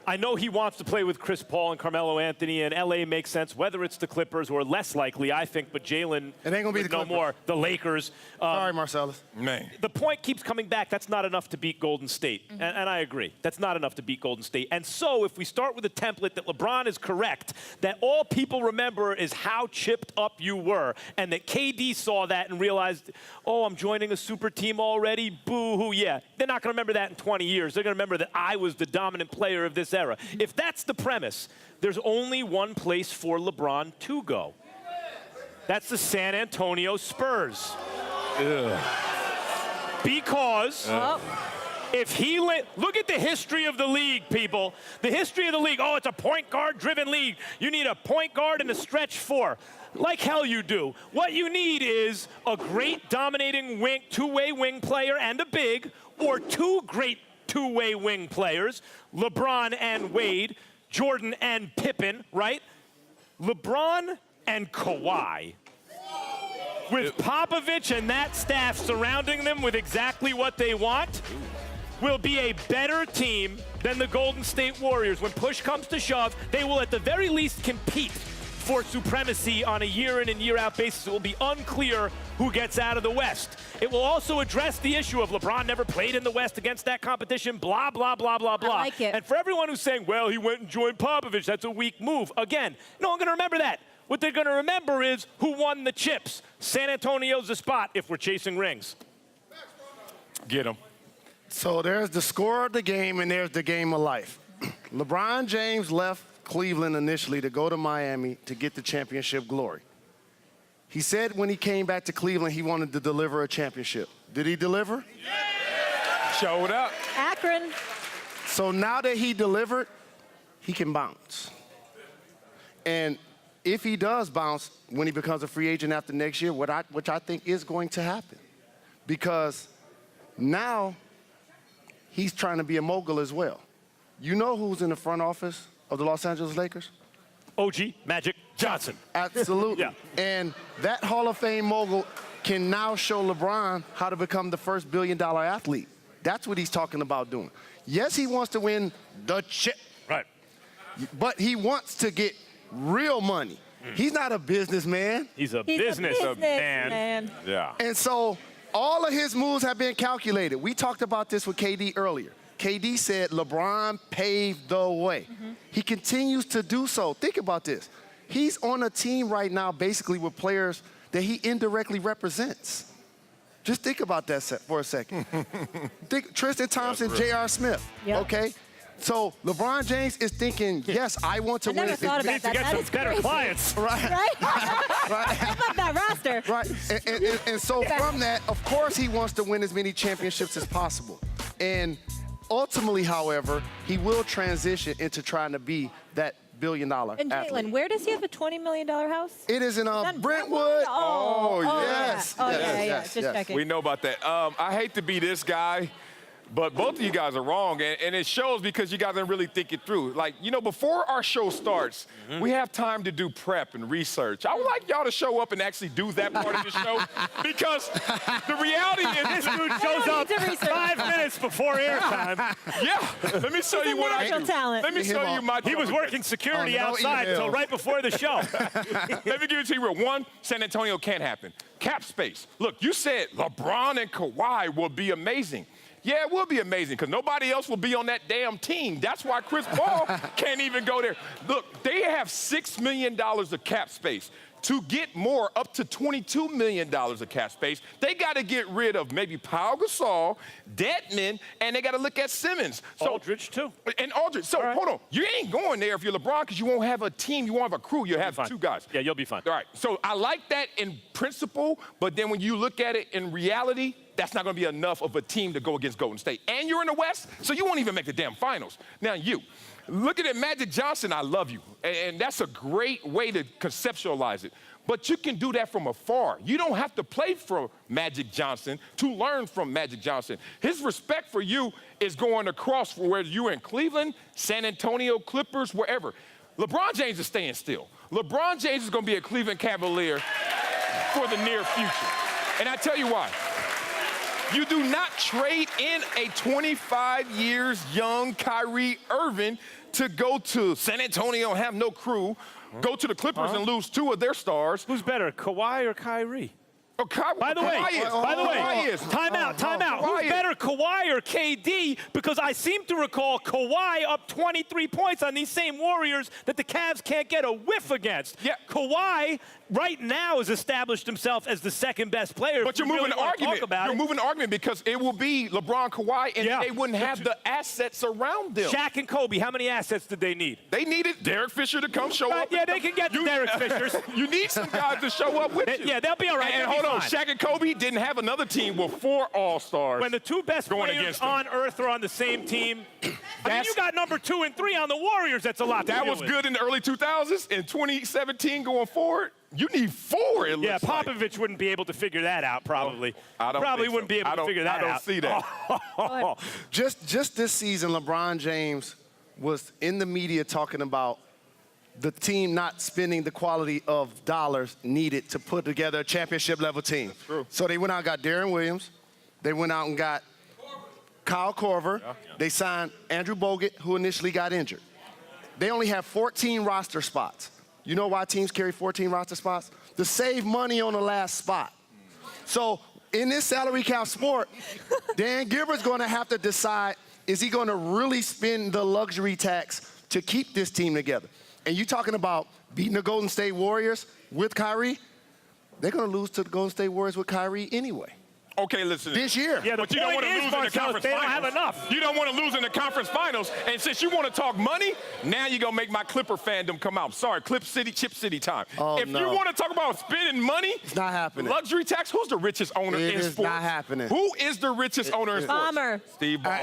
I know he wants to play with Chris Paul and Carmelo Anthony, and LA makes sense, whether it's the Clippers or less likely, I think, but Jalen, it ain't gonna be the no Clippers. more, the Lakers. Sorry, Marcellus. Man. The point keeps coming back, that's not enough to beat Golden State, and I agree. That's not enough to beat Golden State. And so if we start with a template that LeBron is correct, that all people remember is how chipped up you were, and that KD saw that and realized, oh, I'm joining a super team already, boo-hoo, yeah. They're not gonna remember that in 20 years. They're gonna remember that I was the dominant player of this era. If that's the premise, there's only one place for LeBron to go. That's the San Antonio Spurs. Ugh. Because if he look at the history of the league, people. The history of the league. Oh, it's a point guard driven league. You need a point guard and a stretch four. Like hell you do. What you need is a great dominating wing, two-way wing player and a big, or two great two-way wing players, LeBron and Wade, Jordan and Pippen, right? LeBron and Kawhi. With Popovich and that staff surrounding them with exactly what they want, will be a better team than the Golden State Warriors. When push comes to shove, they will at the very least compete for supremacy on a year in and year out basis. It will be unclear who gets out of the West. It will also address the issue of LeBron never played in the West against that competition, blah, blah, blah, blah, blah. I like it. And for everyone who's saying, well, he went and joined Popovich, that's a weak move. Again, no one going to remember that. What they're going to remember is who won the chips. San Antonio's the spot if we're chasing rings. Get him. So there's the score of the game and there's the game of life. LeBron James left Cleveland initially to go to Miami to get the championship glory. He said when he came back to Cleveland, he wanted to deliver a championship. Did he deliver? Yeah. Showed up. Akron. So now that he delivered, he can bounce. And if he does bounce when he becomes a free agent after next year, which I think is going to happen, because now he's trying to be a mogul as well. You know who's in the front office of the Los Angeles Lakers? OG Magic Johnson. Absolutely. Yeah. And that Hall of Fame mogul can now show LeBron how to become the first billion-dollar athlete. That's what he's talking about doing. Yes, he wants to win the chip. Right. But he wants to get real money. He's not a businessman. He's a He's businessman. Yeah. And so all of his moves have been calculated. We talked about this with KD earlier. KD said LeBron paved the way. He continues to do so. Think about this. He's on a team right now basically with players that he indirectly represents. Just think about that for a second. Think Tristan Thompson, J.R. Smith, okay? So LeBron James is thinking, yes, I want to win. I never thought about Needs to that. get That some is better crazy. clients. Right. Right? Step up that roster. Right. And so from that, of course, he wants to win as many championships as possible. And ultimately, however, he will transition into trying to be that billion-dollar And athlete. Jalen, where does he have a $20 million house? It is in Done Brentwood. Oh, yes. Oh, Yes, yeah, yes, just yes. checking. We know about that. I hate to be this guy, but both of you guys are wrong, and it shows because you guys didn't really think it through. Like, you know, before our show starts, we have time to do prep and research. I would like y'all to show up and actually do that part of the show, because the reality is This dude shows up 5 minutes before airtime. yeah, let me show you what I natural do. talent. Let me show you my He was working security outside until right before the show. Let me give it to you real. One, San Antonio can't happen. Cap space. Look, you said LeBron and Kawhi will be amazing. Yeah, it will be amazing because nobody else will be on that damn team. That's why Chris Paul can't even go there. Look, they have $6 million of cap space. To get more, up to $22 million of cap space, they got to get rid of maybe Pau Gasol, Dedmon, and they got to look at Simmons. So, Aldridge, too. And Aldridge. So, hold on. You ain't going there if you're LeBron because you won't have a team. You won't have a crew. You'll have two guys. Yeah, you'll be fine. All right. So, I like that in principle, but then when you look at it in reality, that's not going to be enough of a team to go against Golden State. And you're in the West, so you won't even make the damn finals. Now, looking at Magic Johnson, I love you. And that's a great way to conceptualize it. But you can do that from afar. You don't have to play for Magic Johnson to learn from Magic Johnson. His respect for you is going across from where you're in Cleveland, San Antonio, Clippers, wherever. LeBron James is staying still. LeBron James is going to be a Cleveland Cavalier for the near future. And I tell you why. You do not trade in a 25 years young Kyrie Irving to go to San Antonio and have no crew, go to the Clippers and lose 2 of their stars. Who's better, Kawhi or Kyrie? Oh, By the way, time out. Who's better, Kawhi or KD? Because I seem to recall Kawhi up 23 points on these same Warriors that the Cavs can't get a whiff against. Yeah. Kawhi right now has established himself as the second best player. But you're moving the argument. You're moving the argument because it will be LeBron, Kawhi, and they wouldn't have the assets around them. Shaq and Kobe, how many assets did they need? They needed Derek Fisher to come show up. Yeah, they can get the Derek Fishers. You need some guys to show up with you. Yeah, they'll be all right. And hold on, Shaq and Kobe didn't have another team with 4 All-Stars. When the 2 best players on earth are on the same team, I mean, you got number 2 and 3 on the Warriors. That's a lot to That deal was with. good in the early 2000s. In 2017 going forward, you need 4, it looks like. Popovich wouldn't be able to figure that out, probably. I don't Probably think wouldn't so. be able to figure that out. I don't see that. Just this season, LeBron James was in the media talking about the team not spending the quality of dollars needed to put together a championship-level team. True. So they went out and got Darren Williams. They went out and got Kyle Korver. Yeah. They signed Andrew Bogut, who initially got injured. They only have 14 roster spots. You know why teams carry 14 roster spots? To save money on the last spot. So in this salary cap sport, Dan Gilbert's going to have to decide, is he going to really spend the luxury tax to keep this team together? And you talking about beating the Golden State Warriors with Kyrie? They're going to lose to the Golden State Warriors with Kyrie anyway. Okay, listen. This year. Yeah, but you don't want to lose in the conference they finals. don't have enough. You don't want to lose in the conference finals. And since you want to talk money, now you're going to make my Clipper fandom come out. Sorry, Chip City time. Oh, if you want to talk about spending money, it's not happening. Luxury tax, who's the richest owner in sports? It is not happening. Who is the richest owner in sports? Bomber. Steve Ballmer.